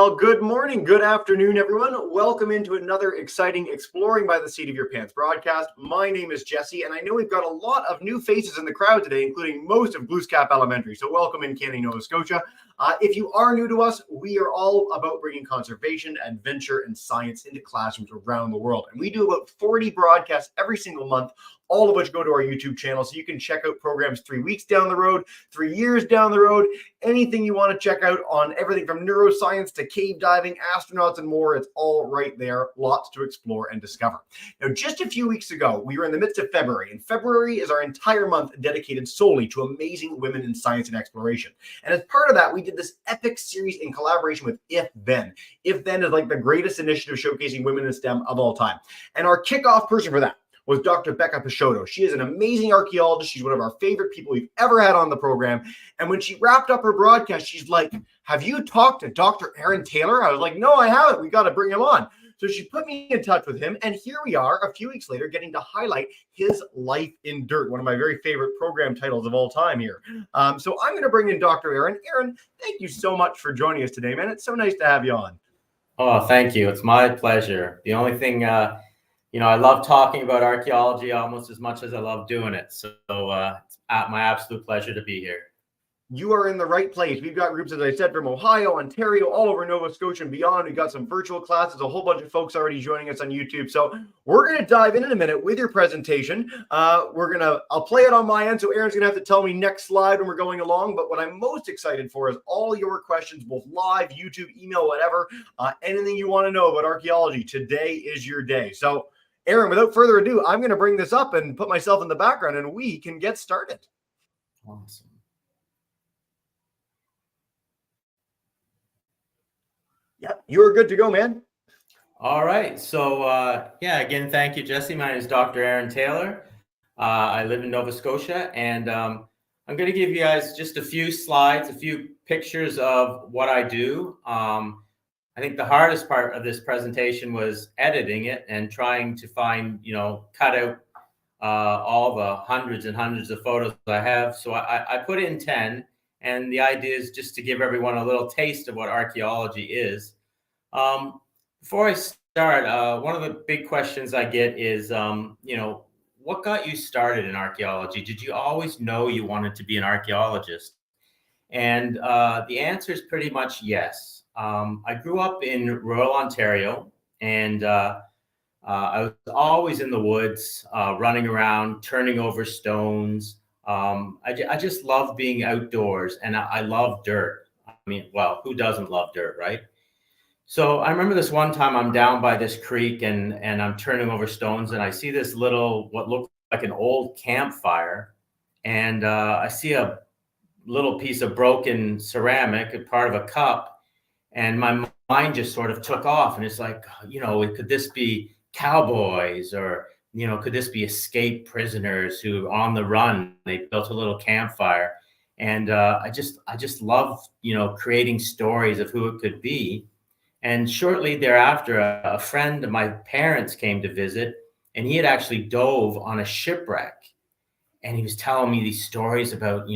Well, good morning, good afternoon, everyone. Welcome into another exciting Exploring by the Seat of Your Pants broadcast. My name is Jesse, and I know we've got a lot of new faces in the crowd today, including most of Bluescap Elementary. So welcome in Canning, Nova Scotia. If you are new to us, we are all about bringing conservation, adventure, and science into classrooms around the world. And we do about 40 broadcasts every single month, all of which go to our YouTube channel. So you can check out programs 3 weeks down the road, 3 years down the road, anything you want to check out on everything from neuroscience to cave diving, astronauts, and more. It's all right there. Lots to explore and discover. Now, just a few weeks ago, we were in the midst of February, and February is our entire month dedicated solely to amazing women in science and exploration. And as part of that, we did this epic series in collaboration with If Then. If Then is like the greatest initiative showcasing women in STEM of all time. And our kickoff person for that was Dr. Becca Peixoto. She is an amazing archaeologist. She's one of our favorite people we've ever had on the program. And when she wrapped up her broadcast, she's like, "Have you talked to Dr. Aaron Taylor?" I was like, "No, I haven't. We got to bring him on." So she put me in touch with him. And here we are a few weeks later getting to highlight his life in dirt, one of my very favorite program titles of all time here. So I'm going to bring in Dr. Aaron. Aaron, thank you so much for joining us today, man. It's so nice to have you on. Oh, thank you. It's my pleasure. The only thing, I love talking about archaeology almost as much as I love doing it. So it's my absolute pleasure to be here. You are in the right place. We've got groups, as I said, from Ohio, Ontario, all over Nova Scotia and beyond. We've got some virtual classes, a whole bunch of folks already joining us on YouTube. So we're going to dive in a minute with your presentation. I'll play it on my end. So Aaron's going to have to tell me next slide when we're going along. But what I'm most excited for is all your questions, both live, YouTube, email, whatever, anything you want to know about archaeology. Today is your day. So Aaron, without further ado, I'm going to bring this up and put myself in the background and we can get started. Awesome. Yep, you're good to go, man. All right. So, again, thank you, Jesse. My name is Dr. Aaron Taylor. I live in Nova Scotia, and I'm going to give you guys just a few slides, a few pictures of what I do. I think the hardest part of this presentation was editing it and trying to find, cut out all the hundreds and hundreds of photos I have. So I put in 10. And the idea is just to give everyone a little taste of what archaeology is. Before I start, one of the big questions I get is, what got you started in archaeology? Did you always know you wanted to be an archaeologist? And the answer is pretty much yes. I grew up in rural Ontario, and I was always in the woods, running around, turning over stones. I just love being outdoors, and I love dirt. I mean, well, who doesn't love dirt, right? So I remember this one time I'm down by this creek and I'm turning over stones, and I see this little, what looked like an old campfire. And I see a little piece of broken ceramic, a part of a cup. And my mind just sort of took off, and it's like, could this be cowboys, or could this be escaped prisoners who are on the run? They built a little campfire. And I just love, creating stories of who it could be. And shortly thereafter, a friend of my parents came to visit, and he had actually dove on a shipwreck. And he was telling me these stories about,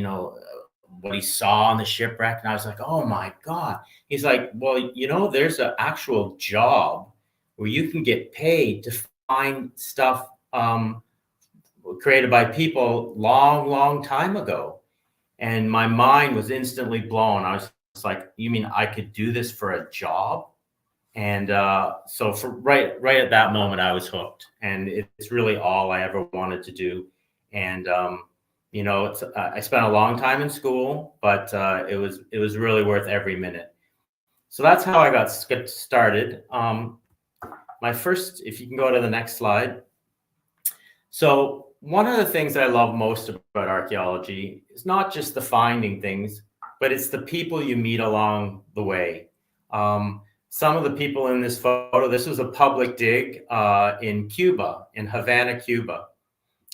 what he saw on the shipwreck. And I was like, oh my God. He's like, well, there's an actual job where you can get paid to find stuff created by people long time ago. And my mind was instantly blown. I was like, you mean I could do this for a job? And so for right at that moment, I was hooked. And it's really all I ever wanted to do. And I spent a long time in school, but it was really worth every minute. So that's how I got started. My first, if you can go to the next slide. So one of the things that I love most about archaeology is not just the finding things, but it's the people you meet along the way. Some of the people in this photo, this was a public dig in Cuba, in Havana, Cuba.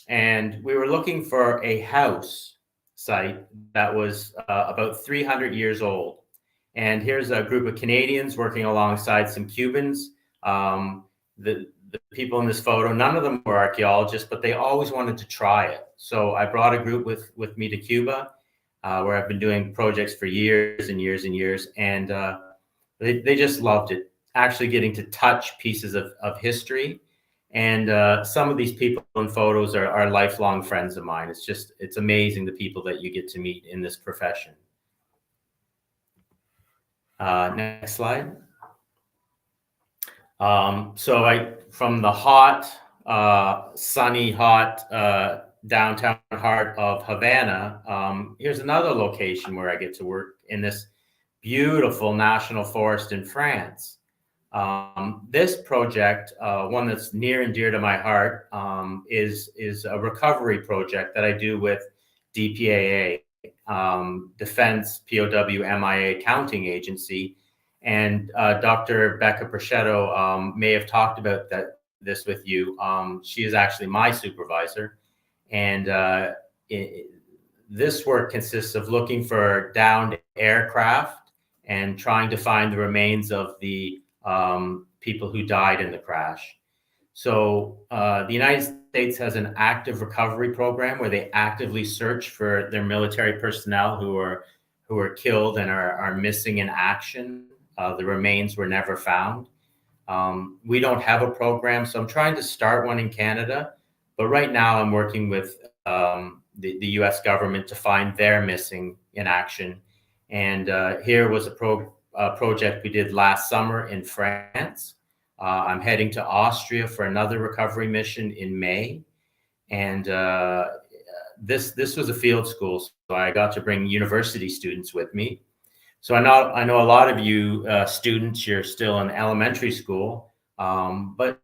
And we were looking for a house site that was about 300 years old. And here's a group of Canadians working alongside some Cubans. The people in this photo, none of them were archaeologists, but they always wanted to try it. So I brought a group with me to Cuba, where I've been doing projects for years and years and years. And They just loved it, actually getting to touch pieces of history. And some of these people in photos are lifelong friends of mine. It's amazing the people that you get to meet in this profession. Next slide. So from the hot, sunny, hot downtown heart of Havana, here's another location where I get to work in this beautiful national forest in France. This project, one that's near and dear to my heart, is a recovery project that I do with DPAA, Defense POW MIA Accounting Agency. And Dr. Becca Prosciutto may have talked about this with you. She is actually my supervisor. And this work consists of looking for downed aircraft and trying to find the remains of the people who died in the crash. So the United States has an active recovery program where they actively search for their military personnel who are killed and are missing in action. The remains were never found. We don't have a program, so I'm trying to start one in Canada. But right now I'm working with the U.S. government to find their missing in action. And here was a project we did last summer in France. I'm heading to Austria for another recovery mission in May. And this was a field school, so I got to bring university students with me. So I know a lot of you students, you're still in elementary school, but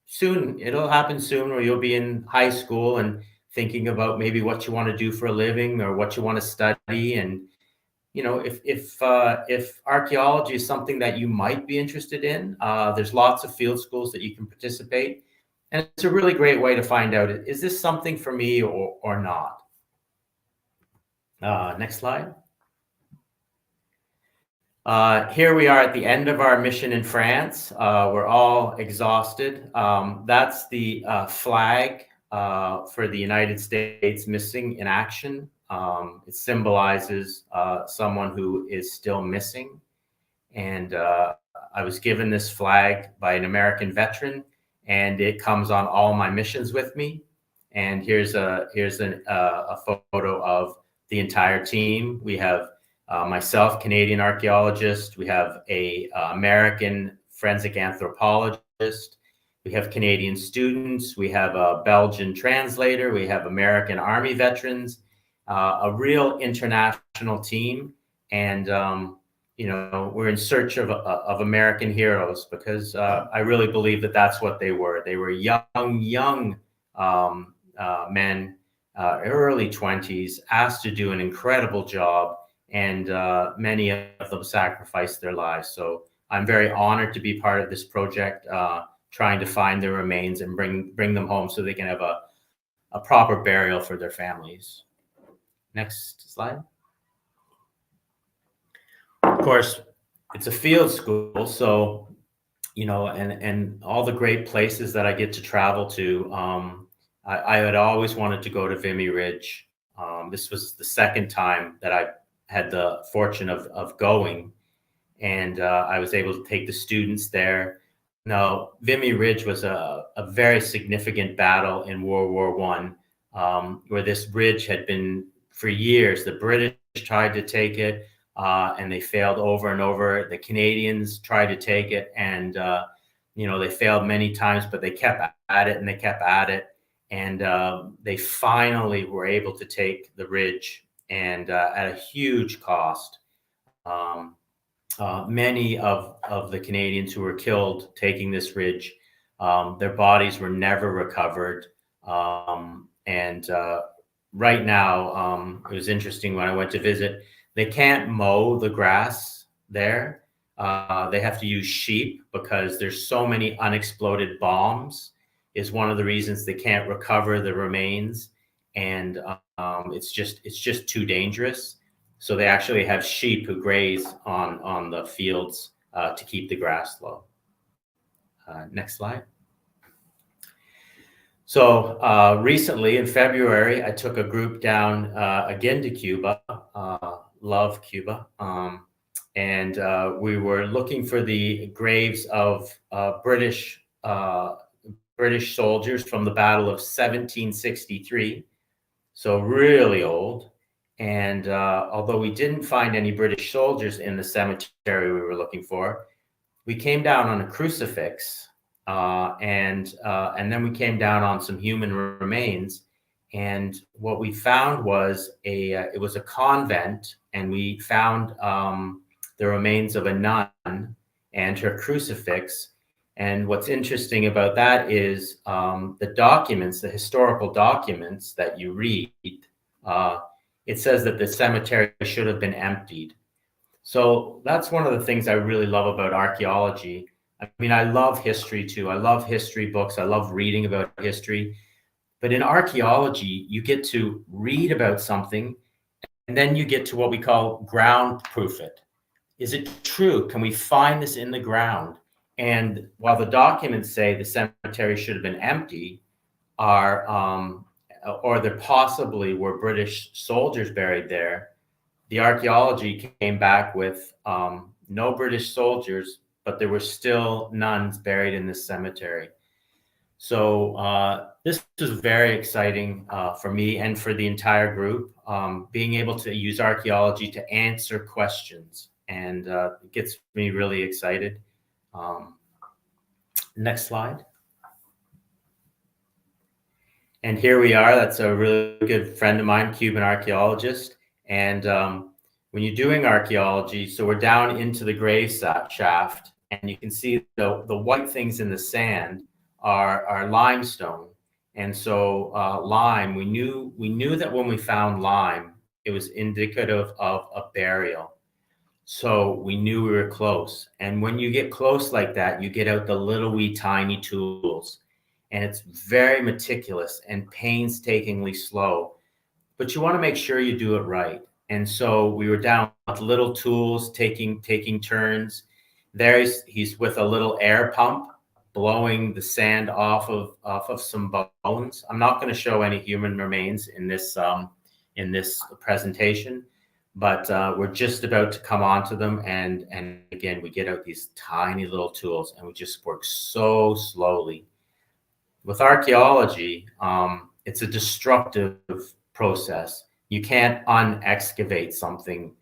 soon it'll happen soon, where you'll be in high school and thinking about maybe what you want to do for a living or what you want to study. And if archaeology is something that you might be interested in, there's lots of field schools that you can participate. And it's a really great way to find out, is this something for me or not? Next slide. Here we are at the end of our mission in France. We're all exhausted. That's the flag for the United States missing in action. It symbolizes someone who is still missing. And I was given this flag by an American veteran, and it comes on all my missions with me. And here's a photo of the entire team. We have myself, Canadian archaeologist. We have a American forensic anthropologist. We have Canadian students. We have a Belgian translator. We have American Army veterans. A real international team. And we're in search of American heroes, because I really believe that that's what they were. They were young men, early 20s, asked to do an incredible job, and many of them sacrificed their lives. So I'm very honored to be part of this project, trying to find their remains and bring them home so they can have a proper burial for their families. Next slide. Of course, it's a field school, so and all the great places that I get to travel to. I had always wanted to go to Vimy Ridge. This was the second time that I had the fortune of going, and I was able to take the students there. Now, Vimy Ridge was a very significant battle in World War I, where this ridge had been for years. The British tried to take it, and they failed over and over. The Canadians tried to take it, and they failed many times, but they kept at it and they kept at it. And they finally were able to take the ridge, and at a huge cost. Many of the Canadians who were killed taking this ridge, their bodies were never recovered. And right now, it was interesting when I went to visit, they can't mow the grass there. They have to use sheep because there's so many unexploded bombs, is one of the reasons they can't recover the remains. And it's just too dangerous. So they actually have sheep who graze on the fields to keep the grass low. Next slide. So recently in February, I took a group down again to Cuba. Love Cuba. and we were looking for the graves of British soldiers from the Battle of 1763, so really old. And although we didn't find any British soldiers in the cemetery we were looking for, we came down on a crucifix, and then we came down on some human remains. And what we found was it was a convent, and we found the remains of a nun and her crucifix. And what's interesting about that is the documents, the historical documents that you read, it says that the cemetery should have been emptied. So that's one of the things I really love about archaeology. I mean, I love history too. I love history books. I love reading about history. But in archaeology, you get to read about something, and then you get to what we call ground proof it. Is it true? Can we find this in the ground? And while the documents say the cemetery should have been empty, or there possibly were British soldiers buried there, the archaeology came back with no British soldiers, but there were still nuns buried in this cemetery. So this was very exciting for me and for the entire group, being able to use archaeology to answer questions, and it gets me really excited. Next slide. And here we are. That's a really good friend of mine, Cuban archaeologist. And when you're doing archaeology, so we're down into the Graveshaft, and you can see the white things in the sand are limestone. And so lime, we knew that when we found lime, it was indicative of a burial. So we knew we were close. And when you get close like that, you get out the little wee tiny tools. And it's very meticulous and painstakingly slow. But you want to make sure you do it right. And so we were down with little tools, taking turns. He's with a little air pump, blowing the sand off of some bones. I'm not going to show any human remains in this presentation, but we're just about to come onto them. And again, we get out these tiny little tools, and we just work so slowly. With archaeology, it's a destructive process. You can't unexcavate something.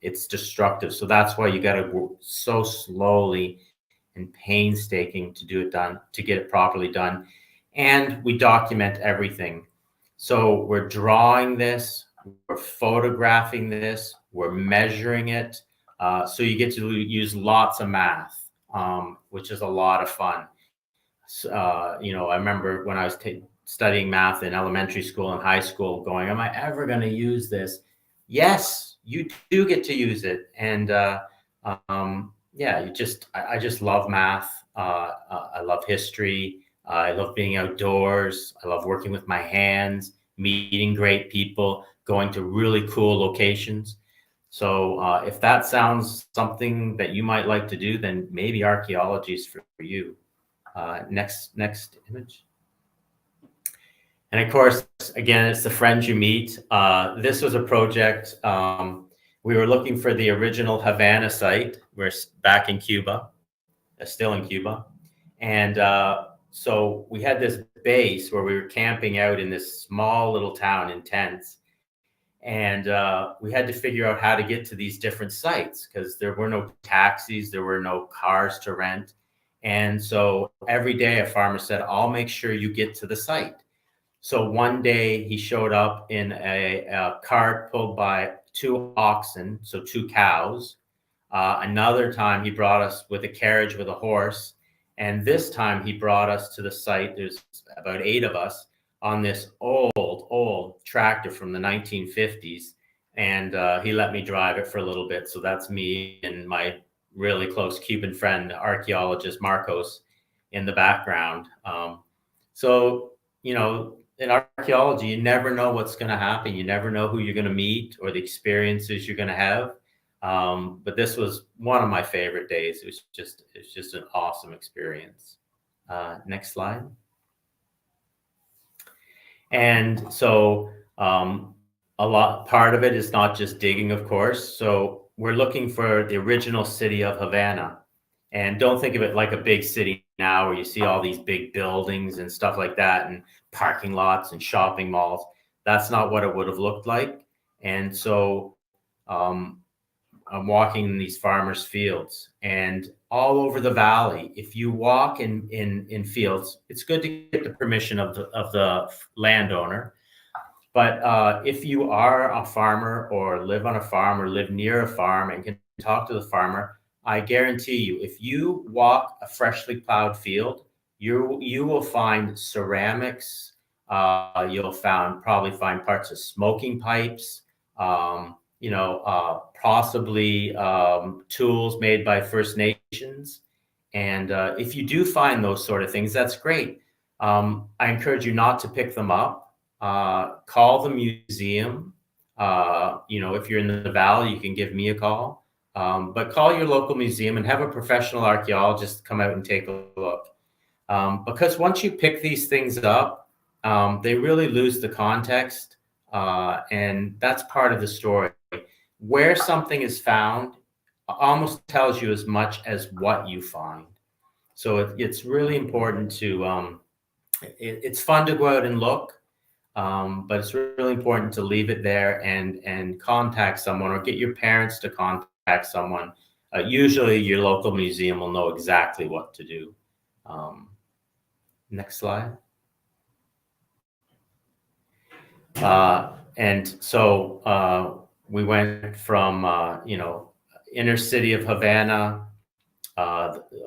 It's destructive. So that's why you got to work so slowly and painstaking to get it properly done. And we document everything. So we're drawing this, we're photographing this, we're measuring it. So you get to use lots of math, which is a lot of fun. I remember when I was studying math in elementary school and high school, going, am I ever going to use this? Yes, you do get to use it. And I just love math. I love history. I love being outdoors. I love working with my hands, meeting great people, going to really cool locations. So if that sounds something that you might like to do, then maybe archaeology is for you. Next image. And of course, again, it's the friends you meet. This was a project. We were looking for the original Havana site. We're back in Cuba, still in Cuba. And so we had this base where we were camping out in this small little town in tents. And we had to figure out how to get to these different sites because there were no taxis, there were no cars to rent. And so every day a farmer said, I'll make sure you get to the site. So one day he showed up in a cart pulled by 2 oxen, so 2 cows. Another time he brought us with a carriage with a horse. And this time he brought us to the site. There's about 8 of us on this old tractor from the 1950s. And he let me drive it for a little bit. So that's me and my really close Cuban friend, the archaeologist Marcos, in the background. So, in archaeology, you never know what's going to happen. You never know who you're going to meet or the experiences you're going to have. But this was one of my favorite days. It's just an awesome experience. Next slide. And so part of it is not just digging, of course. So we're looking for the original city of Havana. And don't think of it like a big city now where you see all these big buildings and stuff like that and parking lots and shopping malls. That's not what it would have looked like. And so um, I'm walking in these farmers' fields, and all over the valley, if you walk in fields, it's good to get the permission of the landowner. But if you are a farmer or live on a farm or live near a farm and can talk to the farmer, I guarantee you, if you walk a freshly plowed field, you will find ceramics. You'll probably find parts of smoking pipes. Possibly tools made by First Nations. And if you do find those sort of things, that's great. I encourage you not to pick them up. Call the museum. If you're in the valley, you can give me a call. But call your local museum and have a professional archaeologist come out and take a look. Because once you pick these things up, they really lose the context. And that's part of the story. Where something is found almost tells you as much as what you find. So it's really important to, it's fun to go out and look, but it's really important to leave it there and contact someone or get your parents to contact someone. Usually your local museum will know exactly what to do. Next slide. And so we went from, inner city of Havana,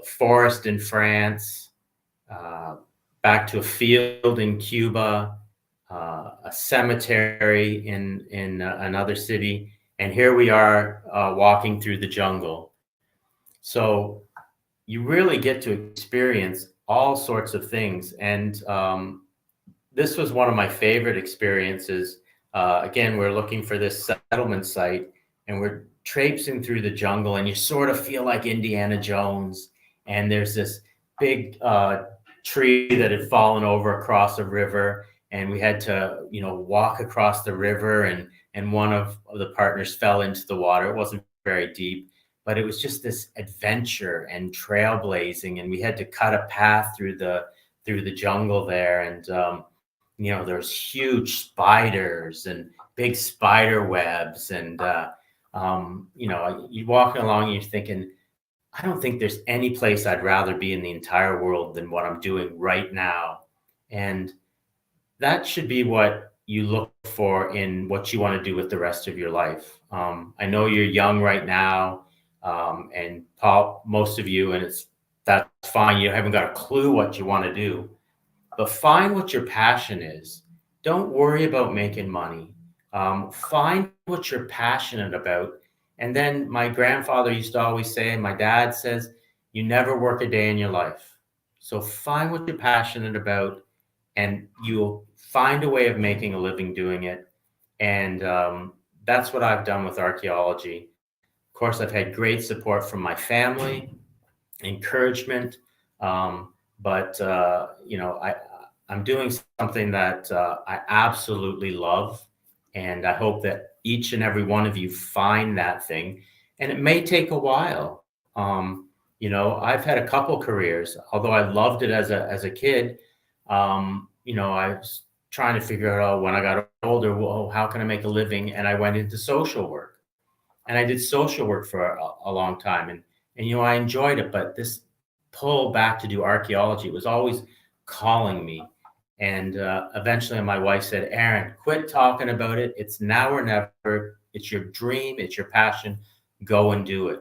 forest in France, back to a field in Cuba, a cemetery in another city, and here we are walking through the jungle. So you really get to experience all sorts of things, and this was one of my favorite experiences. Again, we're looking for this settlement site, and we're traipsing through the jungle, and you sort of feel like Indiana Jones. And there's this big tree that had fallen over across a river, and we had to, walk across the river. And one of the partners fell into the water. It wasn't very deep, but it was just this adventure and trailblazing. And we had to cut a path through the jungle there, and there's huge spiders and big spider webs, and you're walking along and you're thinking, I don't think there's any place I'd rather be in the entire world than what I'm doing right now. And that should be what you look for in what you want to do with the rest of your life. I know you're young right now, and most of you, and that's fine. You haven't got a clue what you want to do. But find what your passion is. Don't worry about making money. Find what you're passionate about. And then my grandfather used to always say, and my dad says, you never work a day in your life. So find what you're passionate about, and you'll find a way of making a living doing it. And that's what I've done with archaeology. Of course, I've had great support from my family, encouragement. I'm doing something that I absolutely love, and I hope that each and every one of you find that thing. And it may take a while. I've had a couple careers, although I loved it as a kid. I was trying to figure out when I got older, well, how can I make a living? And I went into social work, and I did social work for a long time, and I enjoyed it. But this pull back to do archaeology was always calling me. And eventually my wife said, Aaron, quit talking about it. It's now or never. It's your dream. It's your passion. Go and do it.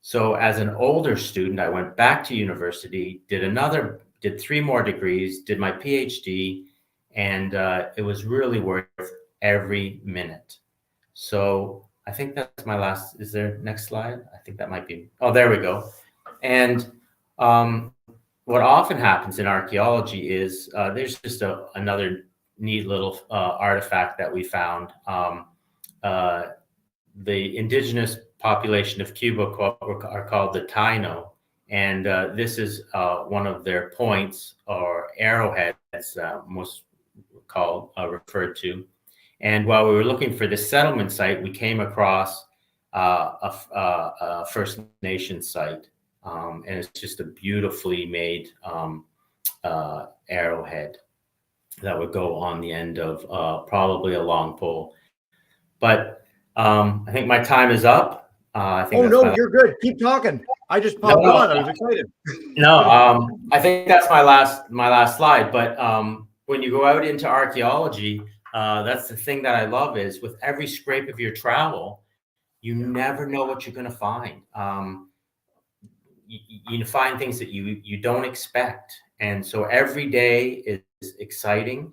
So as an older student, I went back to university, did 3 more degrees, did my PhD, and it was really worth every minute. So I think that's my last. Is there next slide? I think that might be. Oh, there we go. And what often happens in archaeology is there's just another neat little artifact that we found. The indigenous population of Cuba are called the Taino, and this is one of their points or arrowheads, most referred to. And while we were looking for this settlement site, we came across a First Nation site, and it's just a beautifully made arrowhead that would go on the end of probably a long pole. But I think my time is up. I think Oh no, you're good. Keep talking. I just popped on. I was excited. No, I think that's my last slide. But when you go out into archaeology, that's the thing that I love is with every scrape of your travel, you never know what you're going to find. You find things that you don't expect, and so every day is exciting.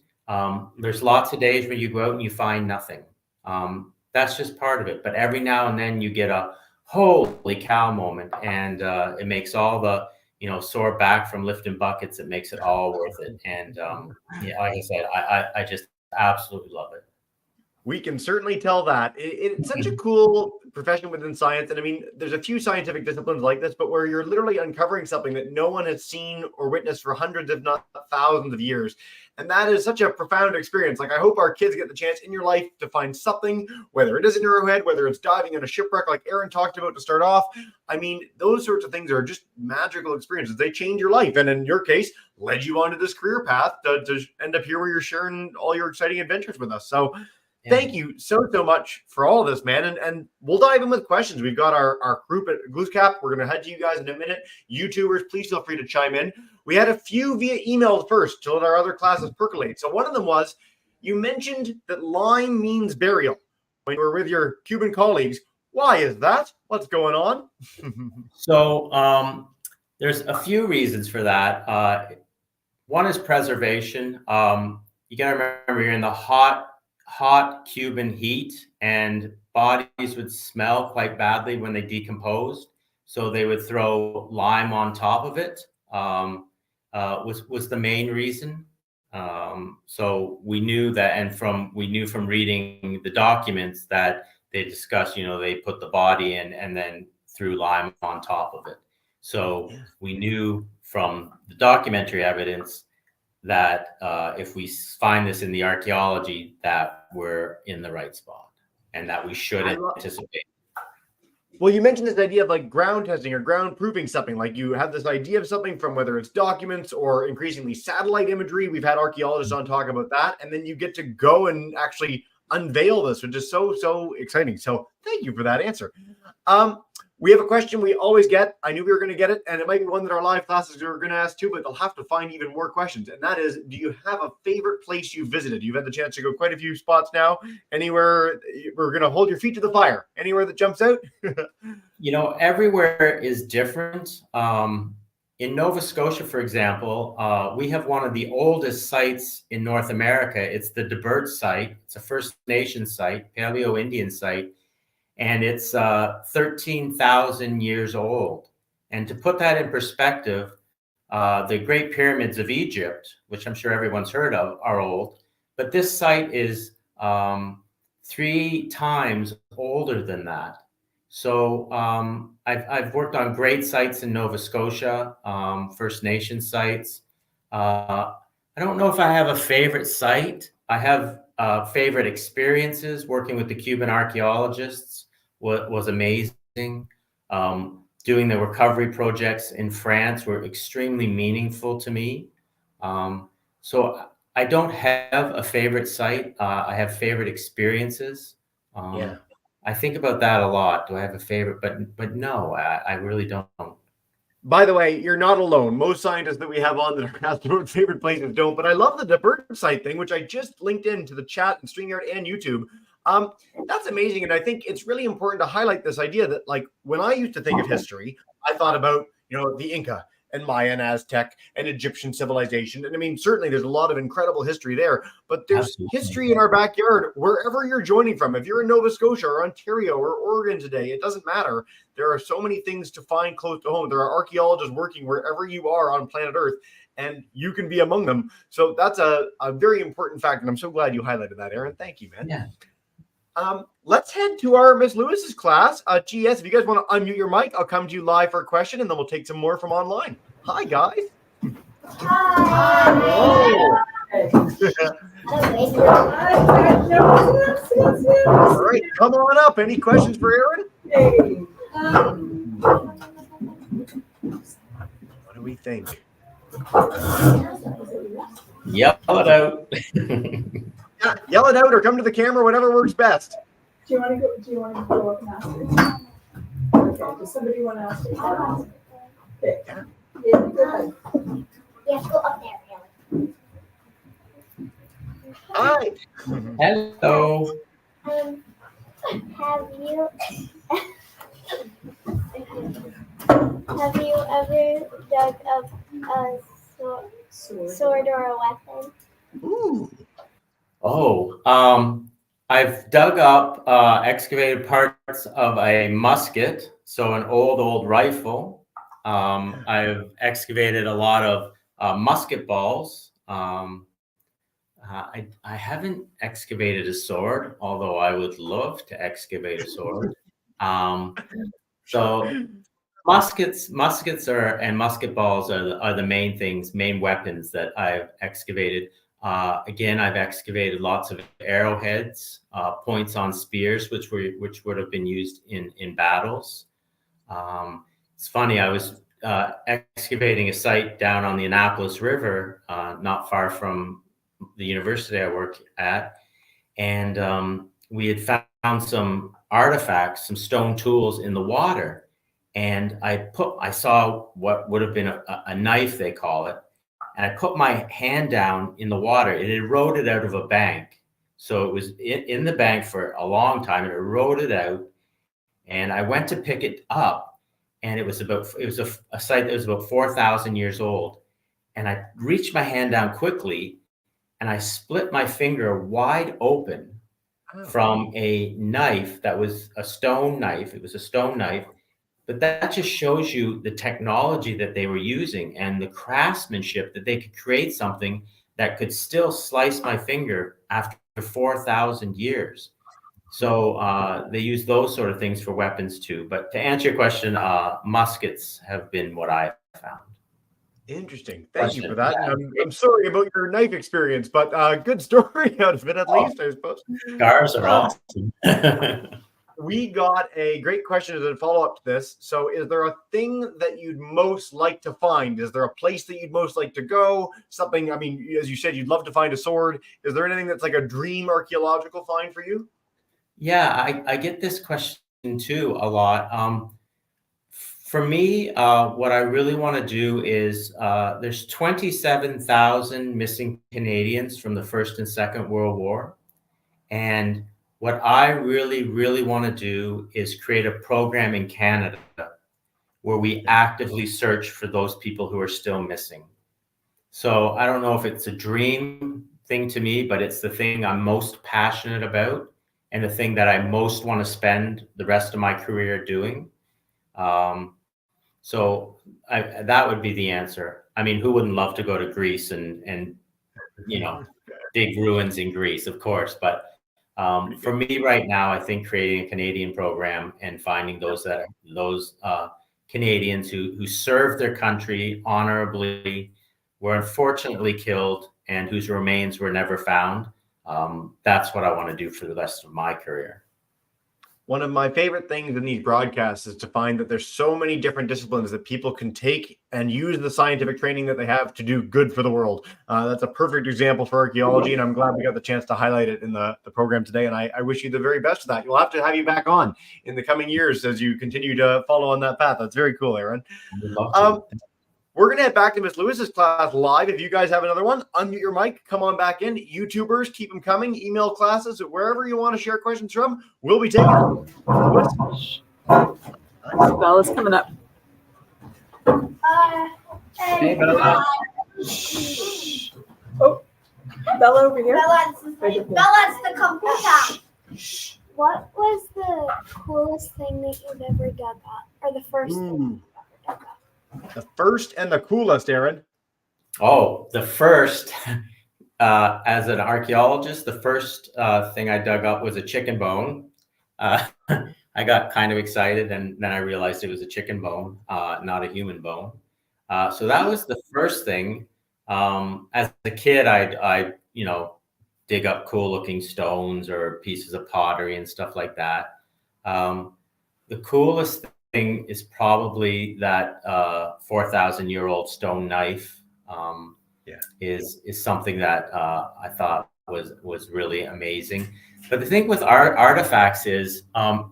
There's lots of days where you go out and you find nothing. That's just part of it. But every now and then you get a holy cow moment, and it makes all the sore back from lifting buckets. It makes it all worth it. And yeah, like I said, I just absolutely love it. We can certainly tell that. It's such a cool profession within science. And I mean, there's a few scientific disciplines like this, but where you're literally uncovering something that no one has seen or witnessed for hundreds, if not thousands of years. And that is such a profound experience. Like, I hope our kids get the chance in your life to find something, whether it is an arrowhead, whether it's diving in a shipwreck like Aaron talked about to start off. I mean, those sorts of things are just magical experiences. They change your life. And in your case, led you onto this career path to end up here where you're sharing all your exciting adventures with us. So thank you so much for all of this, man. And we'll dive in with questions. We've got our group at Glooscap. We're going to head to you guys in a minute. YouTubers, please feel free to chime in. We had a few via email first to let our other classes percolate. So one of them was, you mentioned that lime means burial when you were with your Cuban colleagues. Why is that? What's going on? So there's a few reasons for that. One is preservation. You got to remember you're in the hot Cuban heat, and bodies would smell quite badly when they decomposed. So they would throw lime on top of it. Was the main reason. So we knew that, and we knew from reading the documents that they discussed, they put the body in and then threw lime on top of it. So we knew from the documentary evidence that if we find this in the archaeology, that we're in the right spot and that we should anticipate. Well, you mentioned this idea of like ground testing or ground proving something. Like, you have this idea of something from whether it's documents or increasingly satellite imagery. We've had archaeologists on talk about that. And then you get to go and actually unveil this, which is so exciting. So thank you for that answer. We have a question we always get. I knew we were going to get it, and it might be one that our live classes are going to ask too, but they'll have to find even more questions. And that is, do you have a favorite place you visited? You've had the chance to go quite a few spots now. Anywhere, we're going to hold your feet to the fire. Anywhere that jumps out? Everywhere is different. In Nova Scotia, for example, we have one of the oldest sites in North America. It's the DeBert site. It's a First Nation site, Paleo-Indian site. And it's 13,000 years old. And to put that in perspective, the Great Pyramids of Egypt, which I'm sure everyone's heard of, are old. But this site is 3 times older than that. So I've worked on great sites in Nova Scotia, First Nation sites. I don't know if I have a favorite site. I have favorite experiences. Working with the Cuban archaeologists was amazing. Doing the recovery projects in France were extremely meaningful to me. So I don't have a favorite site. I have favorite experiences. I think about that a lot. Do I have a favorite? But no, I really don't. By the way, you're not alone. Most scientists that we have on that are asked about favorite places don't. But I love the DeBert site thing, which I just linked into the chat and StreamYard and YouTube. That's amazing. And I think it's really important to highlight this idea that, like, when I used to think of history, I thought about, the Inca and Maya and Aztec and Egyptian civilization. And I mean, certainly there's a lot of incredible history there, but there's history in our backyard, wherever you're joining from. If you're in Nova Scotia or Ontario or Oregon today, it doesn't matter. There are so many things to find close to home. There are archaeologists working wherever you are on planet Earth, and you can be among them. So that's a very important fact. And I'm so glad you highlighted that, Aaron. Thank you, man. Yeah. Let's head to our Miss Lewis's class. GS, if you guys want to unmute your mic, I'll come to you live for a question, and then we'll take some more from online. Hi, guys. Hi. All right, come on up. Any questions for Aaron? Hey. What do we think? Yell it out. Yeah, yell it out or come to the camera, whatever works best. Do you want to go up and ask her? Okay. Does somebody want to ask her? Okay. Yeah, go ahead. Yes, go up there, Haley. Hi. Hello. Have you have you ever dug up a sword or a weapon? Ooh. Oh, I've dug up, excavated parts of a musket, so an old rifle. I've excavated a lot of musket balls. I haven't excavated a sword, although I would love to excavate a sword. So muskets and musket balls are the main things, main weapons that I've excavated. Again, I've excavated lots of arrowheads, points on spears, which would have been used in battles. It's funny, I was excavating a site down on the Annapolis River, not far from the university I work at, and we had found some artifacts, some stone tools in the water, and I saw what would have been a knife, they call it, and I put my hand down in the water. It eroded out of a bank, so it was in the bank for a long time. It eroded out, and I went to pick it up, and it was a site that was about 4,000 years old, and I reached my hand down quickly, and I split my finger wide open from a knife that was a stone knife. It was a stone knife, but that just shows you the technology that they were using and the craftsmanship that they could create something that could still slice my finger after 4,000 years. So they use those sort of things for weapons too. But to answer your question, muskets have been what I found. Interesting. Thank you for that. I'm sorry about your knife experience, but good story out of it at least, I suppose. Scars are awesome. We got a great question as a follow-up to this. So is there a thing that you'd most like to find? Is there a place that you'd most like to go? Something, I mean, as you said, you'd love to find a sword. Is there anything that's like a dream archaeological find for you? Yeah, I get this question too a lot. For me, what I really want to do is there's 27,000 missing Canadians from the First and Second World War. And what I really want to do is create a program in Canada where we actively search for those people who are still missing. So I don't know if it's a dream thing to me, but it's the thing I'm most passionate about and the thing that I most want to spend the rest of my career doing. So that would be the answer. I mean, who wouldn't love to go to Greece and dig ruins in Greece, of course. But for me right now, I think creating a Canadian program and finding those Canadians who served their country honorably, were unfortunately killed, and whose remains were never found. That's what I want to do for the rest of my career. One of my favorite things in these broadcasts is to find that there's so many different disciplines that people can take and use the scientific training that they have to do good for the world. That's a perfect example for archaeology, and I'm glad we got the chance to highlight it in the program today, and I wish you the very best of that. You'll have to have you back on in the coming years as you continue to follow on that path. That's very cool, Aaron. We're going to head back to Miss Lewis's class live. If you guys have another one, unmute your mic, come on back in. YouTubers, keep them coming. Email classes, wherever you want to share questions from, we'll be taking them. Bella's coming up. Hey, Bella. Oh, Bella over here. Bella's the computer. What was the coolest thing that you've ever dug up? Or the first thing you've ever dug up? The first and the coolest, Aaron. Oh, the first, as an archaeologist, the first thing I dug up was a chicken bone. I got kind of excited, and then I realized it was a chicken bone, not a human bone. So that was the first thing. As a kid, I dig up cool looking stones or pieces of pottery and stuff like that. The the coolest thing is probably that 4,000-year-old stone knife. Is something that I thought was really amazing. But the thing with artifacts is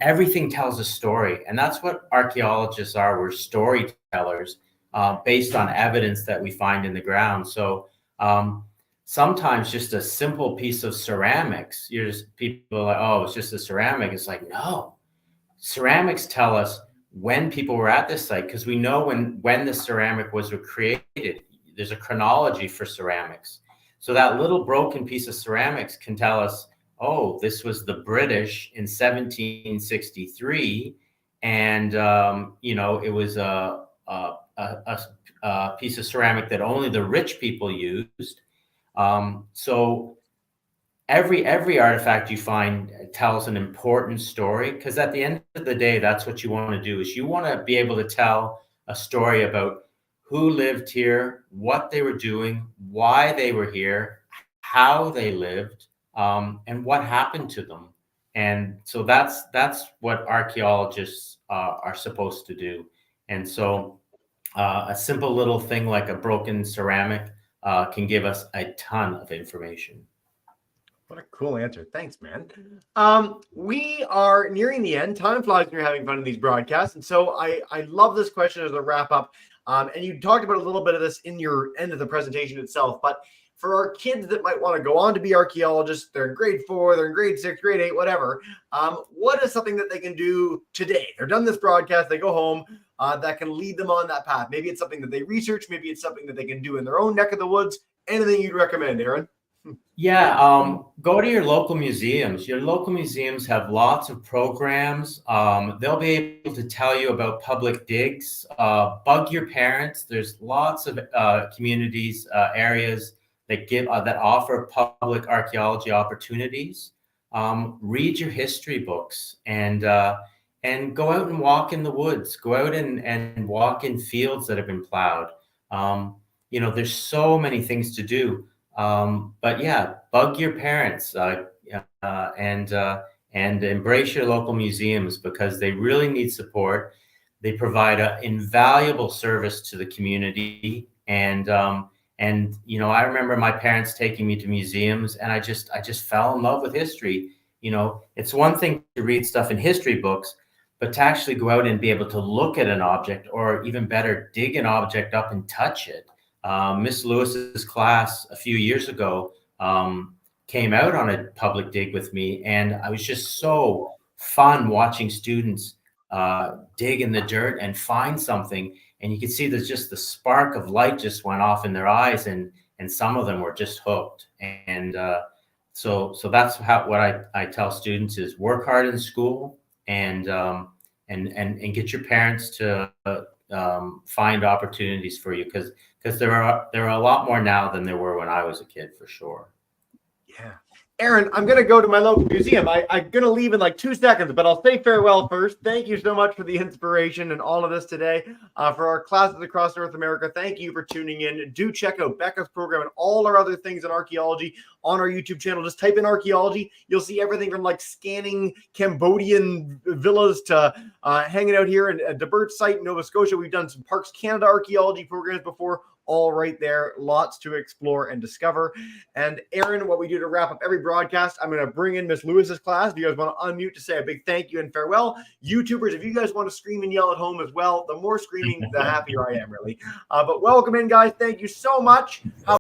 everything tells a story, and that's what archaeologists are. We're storytellers based on evidence that we find in the ground. So sometimes just a simple piece of ceramics, people are like, oh, it's just a ceramic. It's like, no, ceramics tell us when people were at this site, because we know when the ceramic was created. There's a chronology for ceramics. So that little broken piece of ceramics can tell us, oh, this was the British in 1763. And, it was a piece of ceramic that only the rich people used. So every artifact you find tells an important story, because at the end of the day, that's what you want to do, is you want to be able to tell a story about who lived here, what they were doing, why they were here, how they lived, and what happened to them. And so that's what archaeologists are supposed to do. And so a simple little thing like a broken ceramic can give us a ton of information. What a cool answer. Thanks, man. We are nearing the end. Time flies when you're having fun in these broadcasts. And so I love this question as a wrap up. And you talked about a little bit of this in your end of the presentation itself, but for our kids that might want to go on to be archaeologists, they're in grade 4, they're in grade 6, grade 8, whatever. What is something that they can do today? They're done this broadcast, they go home, that can lead them on that path. Maybe it's something that they research, maybe it's something that they can do in their own neck of the woods. Anything you'd recommend, Aaron? Yeah, go to your local museums. Your local museums have lots of programs. They'll be able to tell you about public digs. Bug your parents. There's lots of communities, areas that offer public archaeology opportunities. Read your history books and go out and walk in the woods. Go out and walk in fields that have been plowed. There's so many things to do. But yeah, bug your parents and embrace your local museums, because they really need support. They provide an invaluable service to the community. And I remember my parents taking me to museums, and I just fell in love with history. It's one thing to read stuff in history books, but to actually go out and be able to look at an object, or even better, dig an object up and touch it. Miss Lewis's class a few years ago came out on a public dig with me, and I was just so fun watching students dig in the dirt and find something. And you could see there's just the spark of light just went off in their eyes, and some of them were just hooked. And so that's what I tell students is work hard in school and get your parents to find opportunities for you, because there are a lot more now than there were when I was a kid, for sure. Yeah. Aaron, I'm going to go to my local museum. I'm going to leave in like 2 seconds, but I'll say farewell first. Thank you so much for the inspiration and all of this today. For our classes across North America, thank you for tuning in. Do check out Becca's program and all our other things in archaeology on our YouTube channel. Just type in archaeology. You'll see everything from like scanning Cambodian villas to hanging out here at the Birch site in Nova Scotia. We've done some Parks Canada archaeology programs before. All right there. Lots to explore and discover. And Aaron, what we do to wrap up every broadcast, I'm going to bring in Miss Lewis's class. If you guys want to unmute to say a big thank you and farewell. YouTubers, if you guys want to scream and yell at home as well, the more screaming, the happier I am, really. But welcome in, guys. Thank you so much.